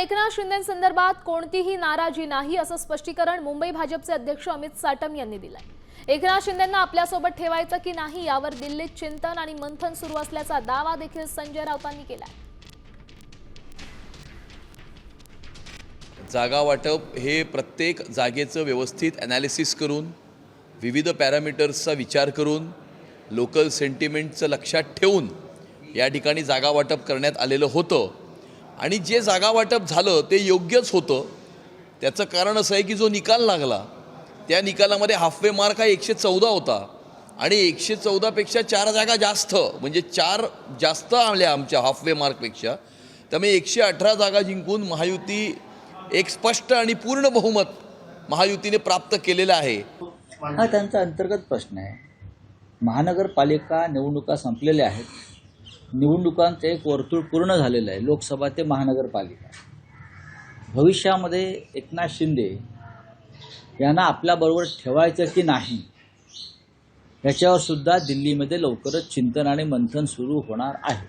एकनाथ शिंदेंसंदर्भात कोणतीही नाराजी नाही असं स्पष्टीकरण मुंबई भाजपचे अध्यक्ष अमित साटम यांनी दिलंय। एकनाथ शिंदेंना आपल्यासोबत ठेवायचं की नाही यावर दिल्लीत चिंतन आणि मंथन सुरू असल्याचा दावा देखील संजय राऊतांनी केलाय। जागा वाटप हे प्रत्येक जागेचं व्यवस्थित ॲनालिसिस करून विविध पॅरामीटर्सचा विचार करून लोकल सेंटिमेंटचं लक्षात ठेवून या ठिकाणी जागा वाटप करण्यात आलेलं होतं आणि जे जागा वाटप झालं ते योग्यच होतं। त्याचं कारण असं आहे की जो निकाल लागला त्या निकालामध्ये हाफवे मार्क हा 114 होता आणि 114 पेक्षा 4 जागा जास्त, म्हणजे 4 जास्त आल्या आमच्या हाफवे मार्कपेक्षा। त्यामुळे 118 जागा जिंकून महायुती एक स्पष्ट आणि पूर्ण बहुमत महायुतीने प्राप्त केलेलं आहे। हा त्यांचा अंतर्गत प्रश्न आहे। महानगरपालिका निवडणुका संपलेल्या आहेत, निवडणुकांचं एक वर्तुळ पूर्ण झालेलं आहे, लोकसभा ते महानगरपालिका। भविष्यामध्ये एकनाथ शिंदे यांना आपल्याबरोबर ठेवायचं की नाही याच्यावर सुद्धा दिल्लीमध्ये लवकरच चिंतन आणि मंथन सुरू होणार आहे।